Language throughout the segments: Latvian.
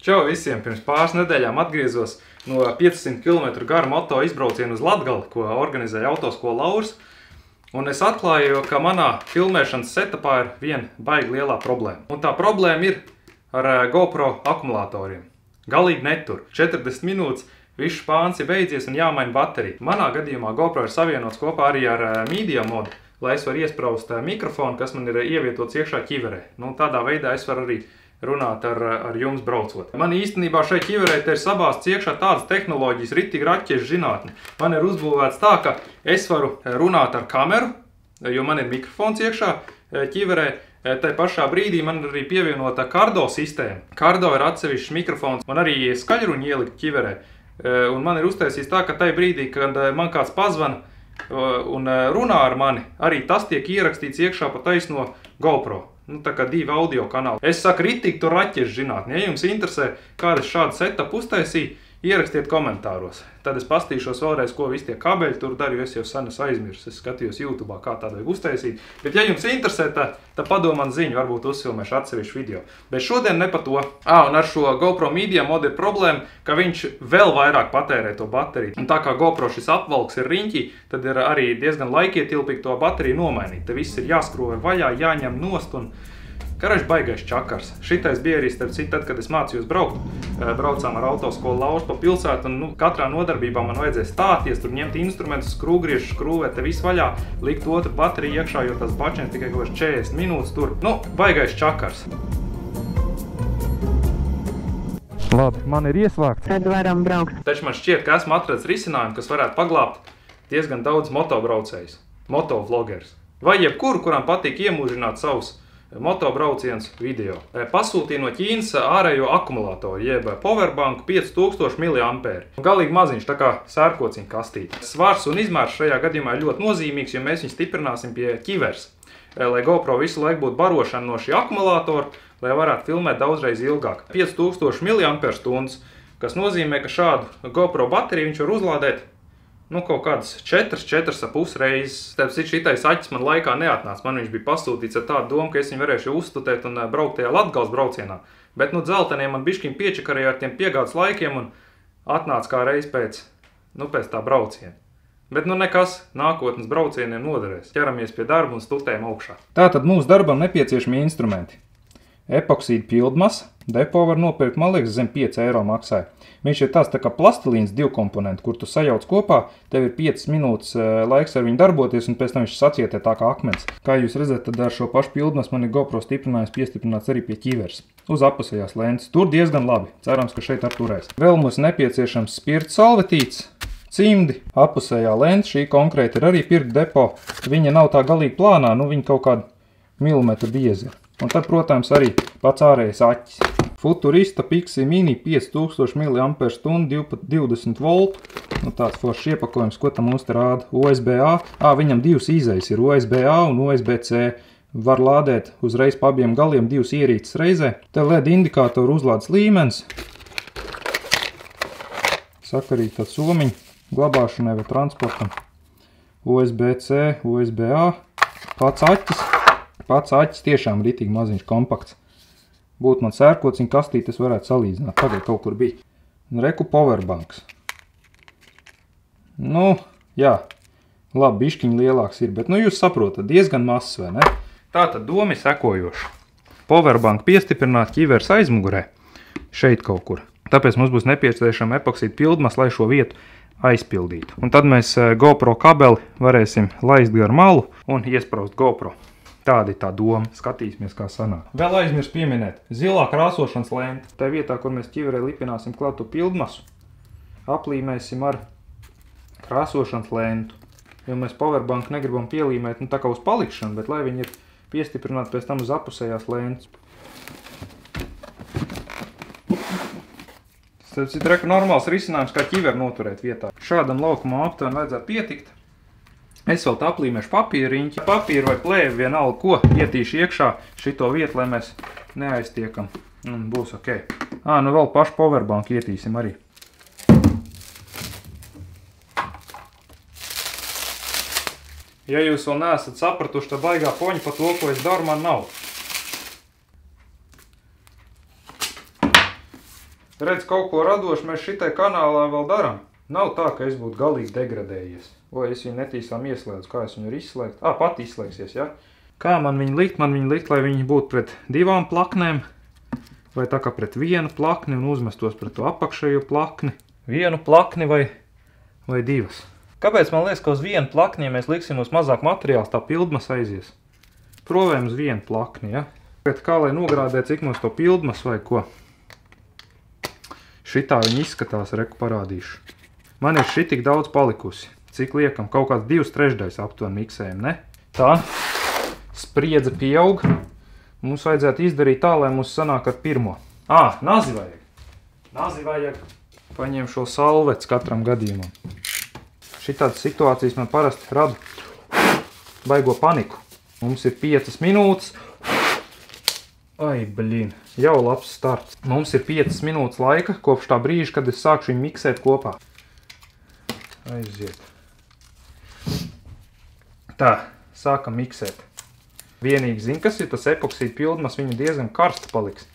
Čau visiem! Pirms pāris nedēļām atgriezos no 500 km gara moto izbraucienu uz Latgali, ko organizēja autoskola Lauris. Un es atklāju, ka manā filmēšanas setupā ir viena baigi lielā problēma. Un tā problēma ir ar GoPro akumulatoriem. Galīgi netur. 40 minūtes, viss špāns ir beidzies un jāmaina baterija. Manā gadījumā GoPro ir savienots kopā arī ar media modu, lai es varu iespraust mikrofonu, kas man ir ievietots iekšā ķiverē. Nu, tādā veidā es varu arī runāt ar jums braucot. Man īstenībā šai ķiverē te ir sabāzts iekšā tādas tehnoloģijas, ritīgi raķešu zinātne. Man ir uzbūvēts tā, ka es varu runāt ar kameru, jo man ir mikrofons iekšā ķiverē. Tai pašā brīdī man ir arī pievienota Kardo sistēma. Kardo ir atsevišķs mikrofons un arī skaļruņi ielikt ķiverē. Un man ir uztaisīts tā, ka tai brīdī, kad man kāds pazvana un runā ar mani, arī tas tiek ierakstīts iekšā pa taisno GoPro. Nu, tā kā divi audio kanāli. Es saku, ritīgi tur raķešu zinātni. Ja jums interesē, kāda šāda setup uztaisīja, ierakstiet komentāros. Tad es pastīšos vēlreiz, ko visi tie kabeļi tur dara, jo es jau sen aizmirsu. Es skatījos YouTube'ā, kā tādu vajag uztaisīt. Bet ja jums interesē, tad padomā man ziņu, varbūt uzfilmēšu atsevišķu video. Bet šodien ne par to. Un ar šo GoPro Media modu ir problēma, ka viņš vēl vairāk patērē to bateriju. Un tā kā GoPro šis apvalks ir riņķī, tad ir arī diezgan laikietilpīgi to bateriju nomainīt. Te viss ir jāskrūvē vaļā, jāņem nost un karaž baigais čakars. Šitais bija arī starp citu, tad, kad es mācījos braukt. Braucām ar autoskolu Lauris pa pilsētu, un katrā nodarbībā man vajadzēja stāties, tur ņemt instrumentus, skrūgriežu, skrūvēt, te viss vaļā, likt otru bateriju iekšā, jo tas bačens tikai kaut 40 minūtes tur. Nu, baigais čakars. Labi, man ir ieslēgts. Tad varam braukt. Taču man šķiet, ka esmu atradis risinājumu, kas varētu paglābt diezgan daudz motobraucējus, motovlogerus. Vai jebkuru, kuram patīk iemūžināt savus motobrauciens video. Pasūtīja no Ķīnas ārējo akumulātoru, jeb powerbanku 5000 mAh. Galīgi maziņš, tā kā sērkociņa kastīte. Svars un izmērs šajā gadījumā ir ļoti nozīmīgs, jo mēs viņu stiprināsim pie ķivers. Lai GoPro visu laiku būtu barošana no šī akumulātora, lai varētu filmēt daudzreiz ilgāk. 5000 mAh, kas nozīmē, ka šādu GoPro bateriju viņš var uzlādēt kaut kādas 4,5 reizes. Tāpēc šitais aķis man laikā neatnāca. Man viņš bija pasūtīts ar tādu domu, ka es viņu varēšu uzstutēt un braukt tajā Latgales braucienā. Bet dzelteniem man bišķiņ piečakarēja ar tiem piegādes laikiem un atnāca kā reiz pēc tā brauciena. Bet nekas, nākotnes braucieniem noderēs. Ķeramies pie darba un stutējam augšā. Tātad mūsu darbam nepieciešami instrumenti. Epoksīda pildmasa, depo var nopirkt, man liekas, zem 5 eiro maksāja. Viņš ir tāds tā kā plastilīns divkomponenti, kur tu sajauc kopā, tev ir 5 minūtes laiks ar viņu darboties, un pēc tam viņš sacietē tā kā akmens. Kā jūs redzat, tad ar šo pašu pildmasu man ir GoPro stiprinājums piestiprināts arī pie ķivers. Uz apusējās lentes. Tur diezgan labi. Cerams, ka šeit turēs. Vēl mums nepieciešams spirta salvetīts, cimdi, apusējā lente, šī konkrēti ir arī pirkt depo. Viņa nav tā galīgi plānā, viņa kaut kādu milimetru biezi. Un tad, protams, arī pats ārējais aķis. Futurista Pixi Mini 5000 mAh 20 volt. Tāds foršs iepakojums, ko tam mums te rāda. USB-A. Viņam divas izejas ir USB-A un USB-C. Var lādēt uzreiz pa abiem galiem divas ierīces reizē. Te LED indikātoru uzlādes līmenis. Sakarīgi tāds somiņi glabāšanai vai transportam. USB-C, USB-A. Pats aķis tiešām ritīgi maziņš kompakts. Būtu man sērkociņa kastīte, es varētu salīdzināt. Tagad kaut kur bija. Reku powerbanks. Jā. Labi, bišķiņ lielāks ir, bet jūs saprotat, diezgan mazs, vai ne? Tātad doma ir sekojoša. Powerbank piestiprināt ķivers aizmugurē. Šeit kaut kur. Tāpēc mums būs nepieciešama epoksīda pildmas, lai šo vietu aizpildītu. Un tad mēs GoPro kabeli varēsim laist gar malu un iespraust GoPro. Tāda ir tā doma. Skatīsimies, kā sanāk. Vēl aizmirst pieminēt. Zilā krāsošanas lente. Tā vietā, kur mēs ķiverē lipināsim klāt to pildmasu, aplīmēsim ar krāsošanas lentu. Jo mēs powerbanku negribam pielīmēt tā kā uz palikšanu, bet lai viņi ir piestiprināti pēc tam uz apusējās lentes. Tas ir normāls risinājums, kā ķiveru noturēt vietā. Šādam laukumam aptuveni vajadzētu pietikt. Es vēl tā aplīmēšu papīriņķi. Papīru vai plēvi vienalga, ko ietīšu iekšā šito vietu, lai mēs neaiztiekam. Un būs ok. Vēl pašu powerbanku ietīsim arī. Ja jūs vēl neesat sapratuši, tad baigā poņa par to, ko es daru, man nav. Redz, kaut ko radoši mēs šitai kanālā vēl daram. Nav tā, ka es būtu galīgi degradējies. Vai es viņu netīsām ieslēdzu, kā es viņu var izslēgt? Pat izslēgsies, ja? Kā man viņu likt? Man viņu likt, lai viņi būtu pret 2 plaknēm. Vai tā kā pret 1 plakni un uzmestos pret to apakšējo plakni. 1 plakni vai 2. Kāpēc man liekas, ka uz 1 plakni, ja mēs liksim uz mazāk materiāls, tā pildmas aizies? Provējam uz 1 plakni, ja? Bet kā lai nogrādē, cik mums to pildmas vai ko? Šitā viņi izskatās, reku parādīšu. Man ir šitik daudz palikusi. Cik liekam? Kaut kāds 2/3 aptuveni miksējam, ne? Tā. Spriedze pieaug. Mums vajadzētu izdarīt tā, lai mums sanāk ar pirmo. Nazi vajag. Nazi vajag. Paņem šo salvets katram gadījumam. Šitādas situācijas man parasti rada baigo paniku. Mums ir 5 minūtes. Ai, blin. Jau labs starts. Mums ir 5 minūtes laika kopš tā brīža, kad es sākšu viņu miksēt kopā. Aiziet. Tā, sākam miksēt. Vienīgi zin, kas ir tas epoksīda pildmas, viņa diezgan karsta paliks.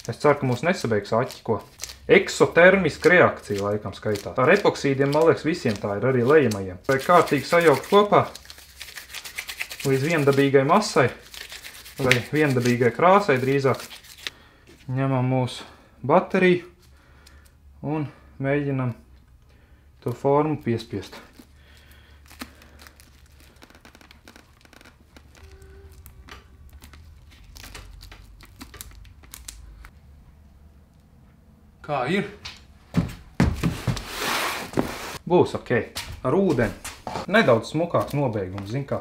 Es ceru, ka mums nesabeigs aķi, ko. Eksotermiska reakcija laikam skaitās. Ar epoksīdiem, man liekas, visiem tā ir arī lejamajiem. Vai kārtīgi sajaukt kopā līdz viendabīgai masai, vai viendabīgai krāsai drīzāk. Ņemam mūsu bateriju un mēģinam to formu piespiest. Kā ir? Būs ok. Ar ūdeni. Nedaudz smukāks nobeigums, zin kā.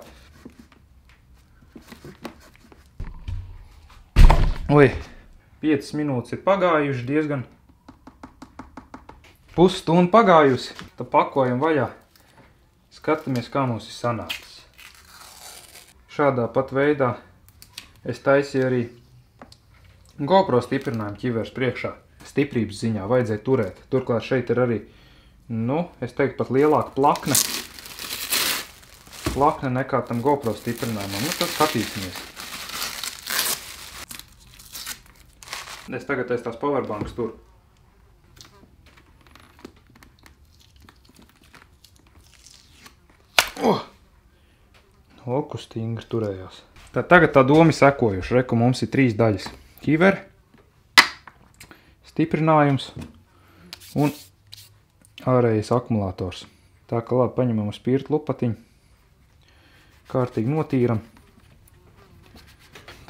Oi, 5 minūtes ir pagājuši diezgan. Pusstundu pagājusi. Tad pakojam vaļā. Skatāmies, kā mums ir sanācis. Šādā pat veidā es taisīju arī GoPro stiprinājumu ķivers priekšā. Stiprības ziņā vajadzēja turēt. Turklāt šeit ir arī, es teiktu, pat lielāka plakne. Plakne nekā tam GoPro stiprinājumam. Tad skatīsimies. Es tagad tās powerbanks tur. Oku stingri turējās. Tad tagad tā doma sekojuši. Reku mums ir 3 daļas. Ķiveri, stiprinājums un ārējais akumulators. Tā kā labi paņemam uz spirtu lupatiņu. Kārtīgi notīram.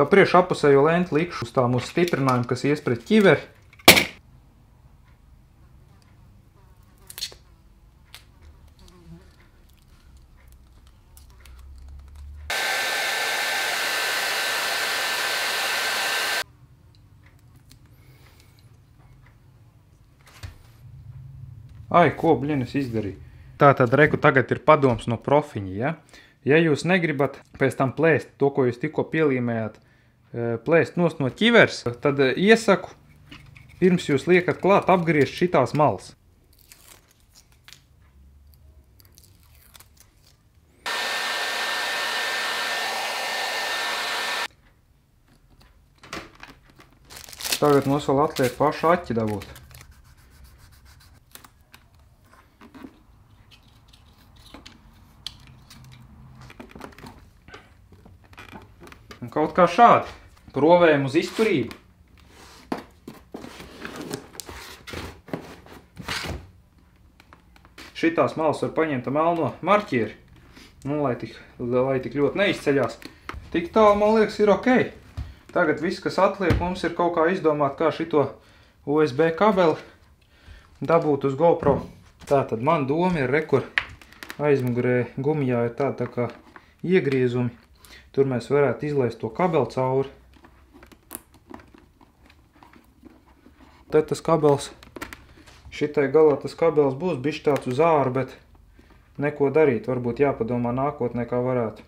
Tā priekš apusējo lenti likšu uz tā mūsu stiprinājumu, kas ies pret ķiveri. Ai, ko, blin, es izdarīju. Tātad, reku, tagad ir padoms no profiņa, ja? Ja jūs negribat pēc tam plēst to, ko jūs tikko pielīmējāt, plēst nost no ķivers, tad iesaku, pirms jūs liekat klāt, apgriezt šitās malas. Tagad mums vēl atliek pašu aķi dabūt. Un kaut kā šādi. Provējam uz izturību. Šitās malas var paņemt melno marķieri. Lai tik ļoti neizceļās. Tik tālu, man liekas, ir ok. Tagad viss, kas atliek, mums ir kaut kā izdomāt, kā šito USB kabeli dabūt uz GoPro. Tātad man doma ir rekur aizmugurē gumijā ir tā kā iegriezumi. Tur mēs varētu izlaist to kabeli cauri. Tad tas kabels, šitai galā tas kabels būs bišķi tāds uz āru, bet neko darīt. Varbūt jāpadomā nākotnē, kā varētu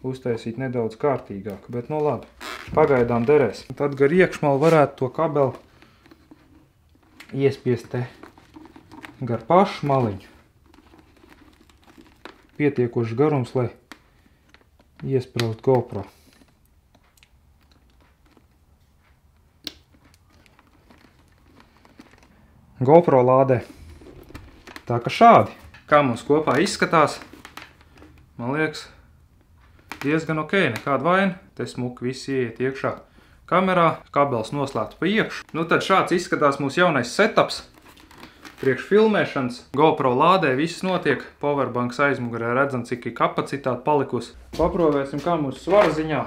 uztaisīt nedaudz kārtīgāk. Bet labi, pagaidām derēs. Tad gar iekšmalu varētu to kabeli iespiest te gar pašu maliņu. Pietiekošs garums, lai iespraust GoPro. GoPro lādē. Tā ka šādi. Kā mums kopā izskatās, man liekas, diezgan ok, nekāda vaina. Te smuki visi ieiet iekšā kamerā, kabels noslēgts pa iekšu. Nu tad šāds izskatās mūsu jaunais setups. Priekš filmēšanas, GoPro lādē, viss notiek. Powerbanks aizmugurē redzam, cik ir kapacitāte palikusi. Paprovēsim, kā mūsu svara ziņā.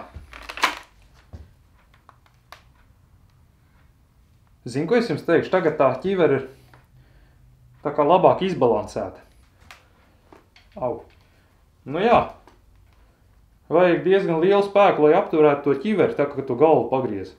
Zinu, ko es jums teikšu, tagad tā ķivera ir tā kā labāk izbalansēta. Au. Nu jā. Vajag diezgan lielu spēku, lai apturētu to ķiveri, tā kā tu galvu pagriez.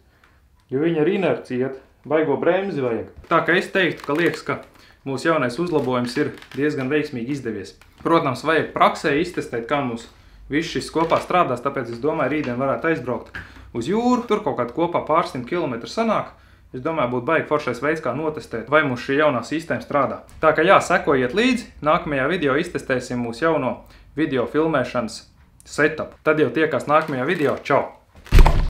Jo viņa ar inerciju iet, baigo bremzi vajag. Tā kā es teiktu, ka liekas, ka mūsu jaunais uzlabojums ir diezgan veiksmīgi izdevies. Protams, vajag praksē iztestēt, kā mums viss šis kopā strādās, tāpēc es domāju, rītdien varētu aizbraukt uz jūru, tur kaut kādā kopā pārsimt kilometru sanāk. Es domāju, būtu baigi foršais veids, kā notestēt, vai mums šī jaunā sistēma strādā. Tā kā jā, sekojiet līdzi, nākamajā video iztestēsim mūsu jauno video filmēšanas setup. Tad jau tiekās nākamajā video. Čau!